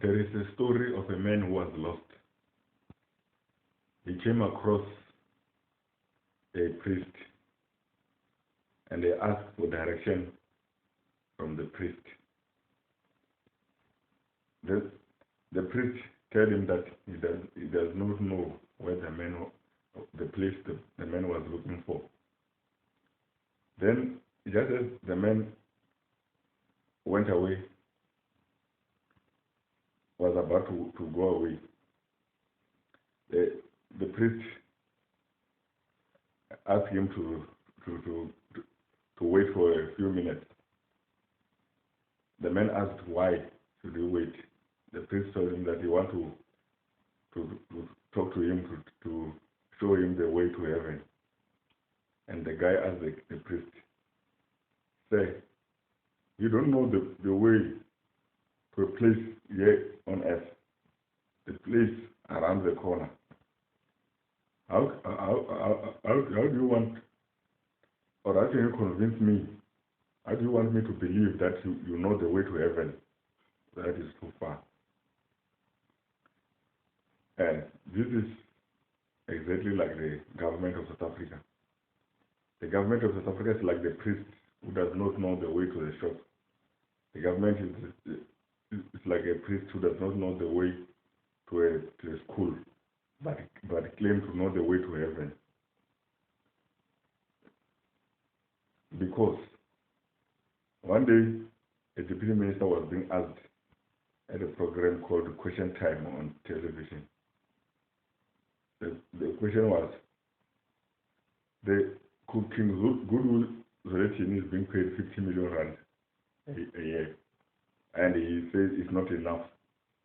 There is a story of a man who was lost. He came across a priest and he asked for direction from the priest. The priest told him that he does not know where the place the man was looking for. Then, just as the man went away, was about to go away, the priest asked him to wait for a few minutes. The man asked, why should he wait? The priest told him that he wanted to talk to him, to show him the way to heaven. And the guy asked the priest, say, you don't know the way to a place here on earth, the place around the corner. How do you want, or how can you convince me? How do you want me to believe that you know the way to heaven? That is too far. And this is exactly like the government of South Africa. The government of South Africa is like the priest who does not know the way to the shop. The government is like a priest who does not know the way to a school, but claims to know the way to heaven. Because one day, a deputy minister was being asked at a program called Question Time on television. The question was, the King Goodwill Zwelithini is being paid 50 million rand a year, and he says it's not enough.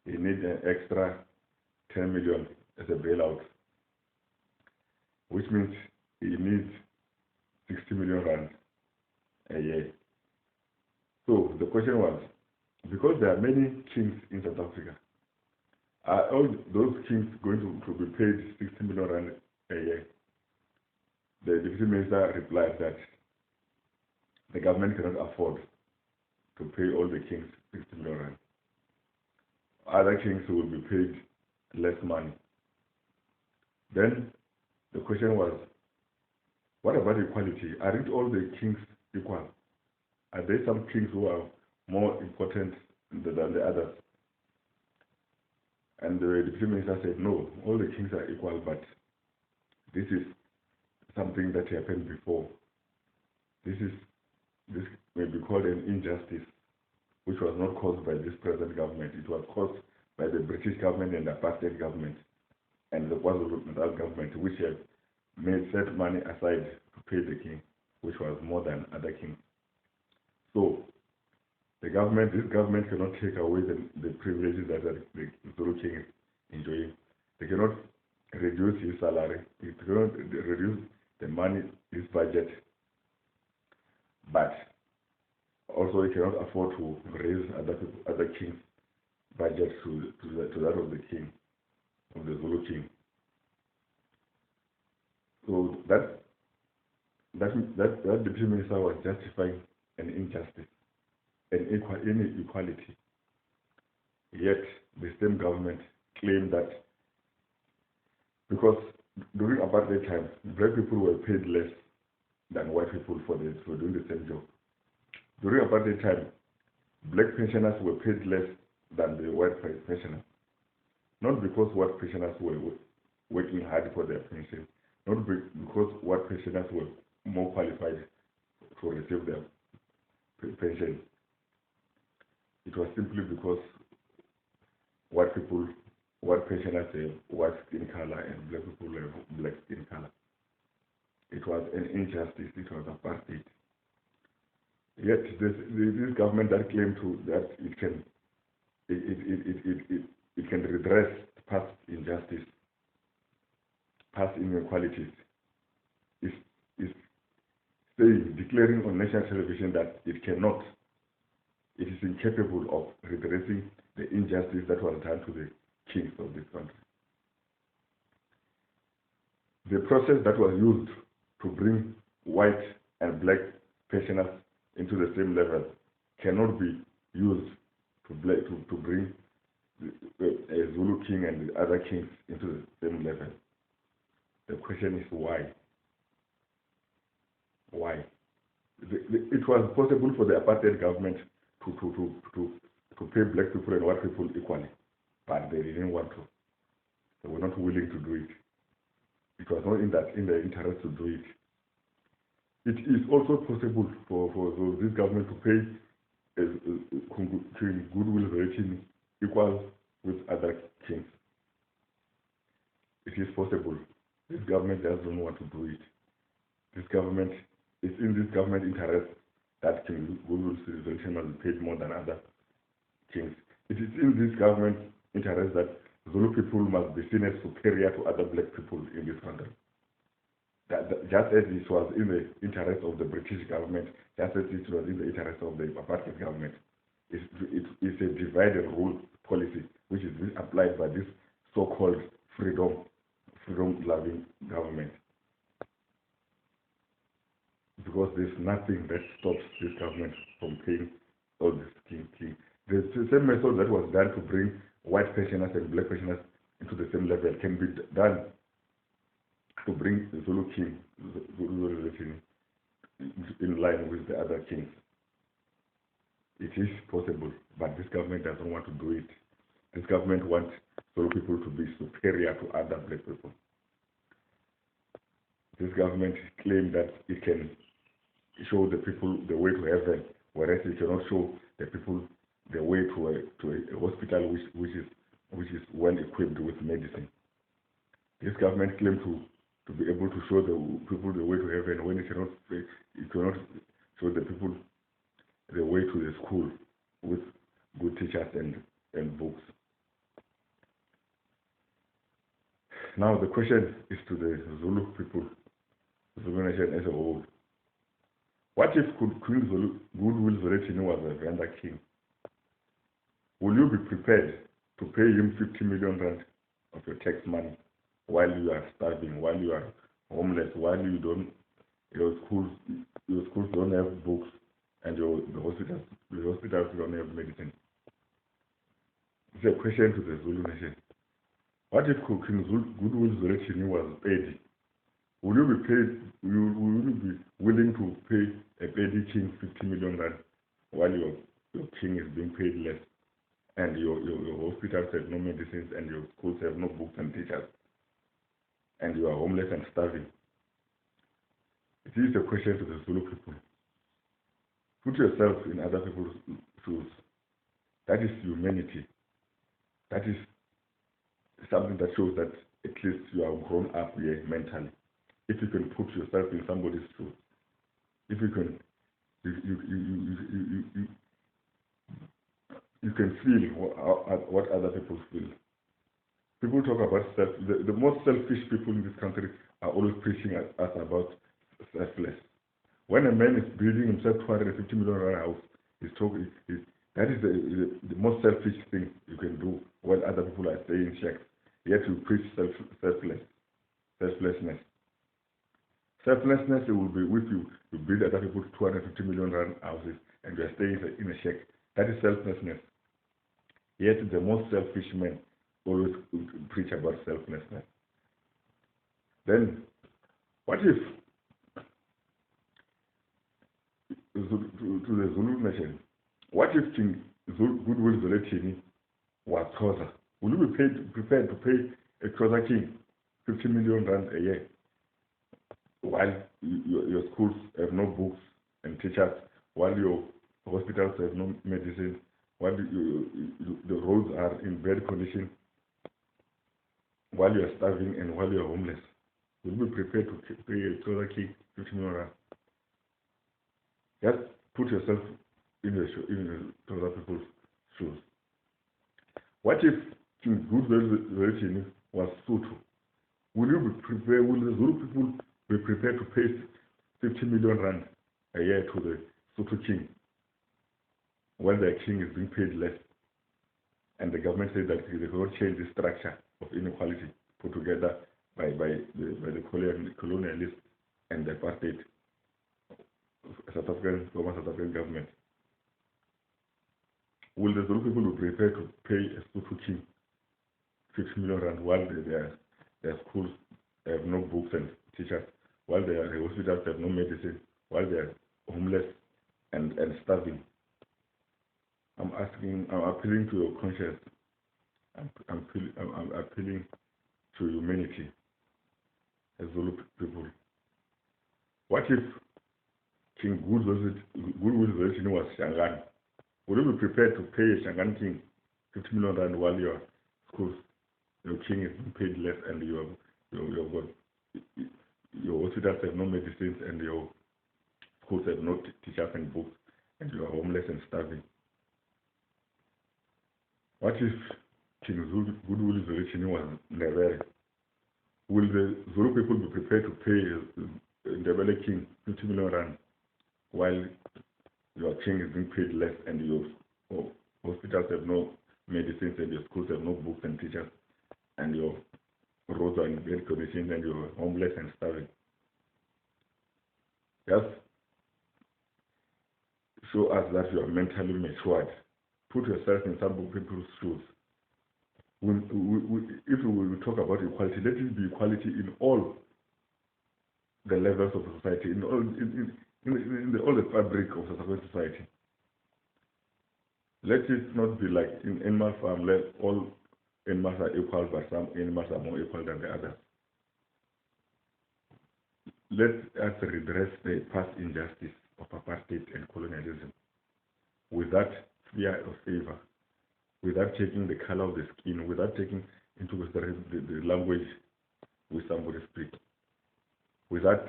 He needs an extra 10 million as a bailout, which means he needs 60 million rand a year. So the question was, because there are many kings in South Africa, are all those kings going to be paid 60 million rand a year? The deputy minister replied that the government cannot afford to pay all the kings 60 million rand. Other kings will be paid less money. Then the question was, what about equality? Aren't all the kings equal? Are there some kings who are more important than the others? And the deputy minister said, no, all the kings are equal, but this is something that happened before. This may be called an injustice, which was not caused by this present government. It was caused by the British government and the apartheid government and the KwaZulu-Natal government, which have set money aside to pay the king, which was more than other kings. So this government cannot take away the privileges that the Zulu king is enjoying. They cannot reduce his salary. It cannot reduce the money, his budget. But also he cannot afford to raise other kings' budget to that of the king, of the Zulu king. So that deputy minister was justifying an injustice, an inequality. Yet the same government claimed that because during apartheid time, black people were paid less than white people for doing the same job. During apartheid time, black pensioners were paid less than the white pensioners. Not because white pensioners were working hard for their pension, not because white pensioners were more qualified to receive their pension. It was simply because white pensioners have white skin color and black people have black skin color. It was an injustice. It was apartheid. Yet this government that claimed that it can redress past injustice, past inequalities, is declaring on national television that it is incapable of redressing the injustice that was done to the kings of this country. The process that was used to bring white and black pensioners into the same level cannot be used to bring king and the other kings into the same level. The question is why? Why? It was possible for the apartheid government to pay black people and white people equally, but they didn't want to. They were not willing to do it. It was not in their interest to do it. It is also possible for this government to pay King Goodwill rating equal with other kings. It is possible. This government doesn't want to do it. This government is in this government interest that King Goodwill's resolution must be paid more than other kings. It is in this government interest that Zulu people must be seen as superior to other black people in this country. Just as it was in the interest of the British government, just as it was in the interest of the apartheid government. It's a divide and rule policy which is being applied by this so-called freedom-loving government. Because there's nothing that stops this government from paying all this king. The same method that was done to bring white pensioners and black pensioners into the same level can be done to bring the Zulu king, Zulu king, in line with the other kings. It is possible, but this government doesn't want to do it. This government wants Zulu people to be superior to other black people. This government claims that it can show the people the way to heaven, whereas it cannot show the people the way to a hospital which is well equipped with medicine. This government claims to be able to show the people the way to heaven when it cannot show the people the way to the school with good teachers and books. Now the question is to the Zulu people, the Zulu nation as a whole. What if King Goodwill Zwelithini was a Venda king? Will you be prepared to pay him 50 million rand of your tax money while you are starving, while you are homeless, while your schools don't have books, and the hospitals don't have medicine? It's a question to the Zulu nation. What if King Goodwill Zwelithini was paid? Will you be willing to pay a paid king 50 million rand while your king is being paid less, and your hospitals have no medicines, and your schools have no books and teachers, and you are homeless and starving? It is a question to the Zulu people. Put yourself in other people's shoes. That is humanity. That is something that shows that at least you are grown up here mentally. If you can put yourself in somebody's shoes, if you can, you can feel what other people feel. People talk about the most selfish people in this country are always preaching us about selfless. When a man is building himself 250 million house, that is the most selfish thing you can do while other people are staying in shacks. Yet you preach selflessness. Selflessness will be with you. You build other people's 250 million rand houses and you are staying in a shack. That is selflessness. Yet the most selfish men always preach about selflessness. Then, what if, to the Zulu nation, what if King Goodwill Zwelithini was Xhosa? Will you be prepared to pay a Xhosa king 50 million rand a year while your schools have no books and teachers, while your hospitals have no medicine, while the roads are in bad condition, while you are starving and while you are homeless? Will you be prepared to pay a Xhosa king 50 million rand? Just put yourself in the other people's shoes. What if King Goodwill Zwelithini was Sotho? Will the Zulu people be prepared to pay 50 million rand a year to the Sotho king when their king is being paid less? And the government says that they cannot change the structure of inequality put together by the colonialists and the apartheid former South African government. Will the Zulu people be prepared to pay a Sotho king 50 million rand while their schools have no books and teachers, while their hospitals have no medicine, while they are homeless and starving? I'm appealing to your conscience. I'm appealing to humanity as Zulu people. What if King Goodwill was Shangan? Would you be prepared to pay a Shangan king 50 million rand while your schools, your king is paid less and your hospitals have no medicines and your schools have no teachers and books and you are homeless and starving? What if King Goodwill was Ndebele? Will the Zulu people be prepared to pay Ndebele king 50 million rand while your king is being paid less and your hospitals have no medicines and your schools have no books and teachers and your roads are in bad conditions and you're homeless and starving? Just show us that you are mentally matured. Put yourself in some people's shoes. If we talk about equality, let it be equality in all the levels of society, in all the fabric of the society. Let it not be like in animal farm, let all animals are equal, but some animals are more equal than the others. Let us redress the past injustice of apartheid and colonialism without fear of favor, without taking the color of the skin, without taking into consideration the language which somebody speaks, without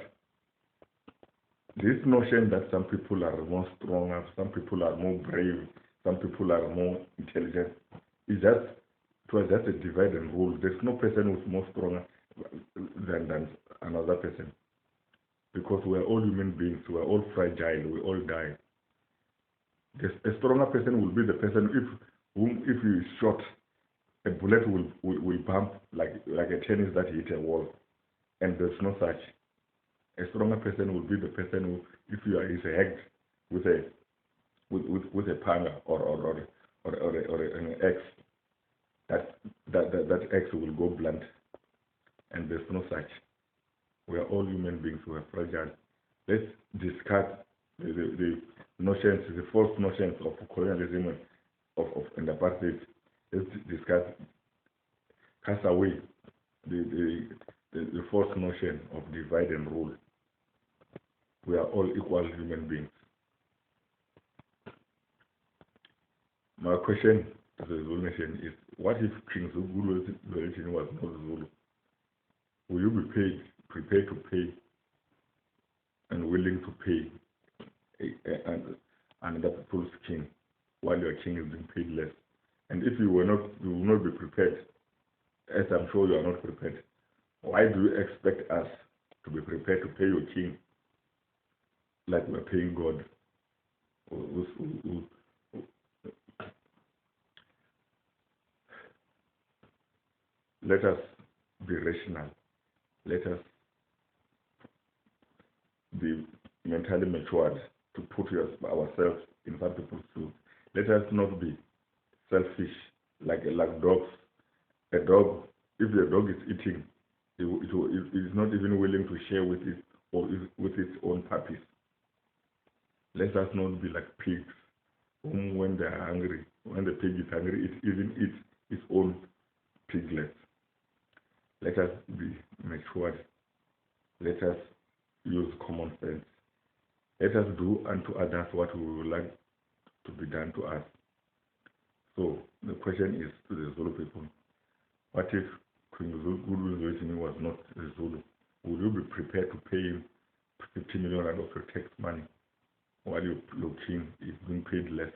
this notion that some people are more stronger, some people are more brave, some people are more intelligent. It was just a divide and rule. There's no person who's more stronger than another person, because we're all human beings, we're all fragile, we all die. A stronger person will be the person if you shot, a bullet will bump like a tennis that hit a wall, and there's no such. A stronger person will be the person who, if you are hacked with a panga or an axe, that axe will go blunt, and there's no such. We are all human beings. We are fragile. Let's discard the notions, the false notions of colonialism and apartheid. Let's discuss, cast away the false notion of divide and rule. We are all equal human beings. My question to the Zulu nation is, what if King Zulu was not Zulu? Will you be prepared to pay and willing to pay another people's king while your king is being paid less? And if you will not be prepared, as I'm sure you are not prepared, why do you expect us to be prepared to pay your king like we're paying God? Let us be rational. Let us be mentally matured to put ourselves in some people's shoes. Let us not be selfish like dogs. A dog, if the dog is eating, it is not even willing to share with it or with its own puppies. Let us not be like pigs, whom when they are hungry, when the pig is hungry, it even eats its own piglets. Let us be matured. Let us use common sense. Let us do unto others what we would like to be done to us. So the question is to the Zulu people, what if King Goodwill was not a Zulu? Would you be prepared to pay him 50 million rand of your tax money while your king is being paid less?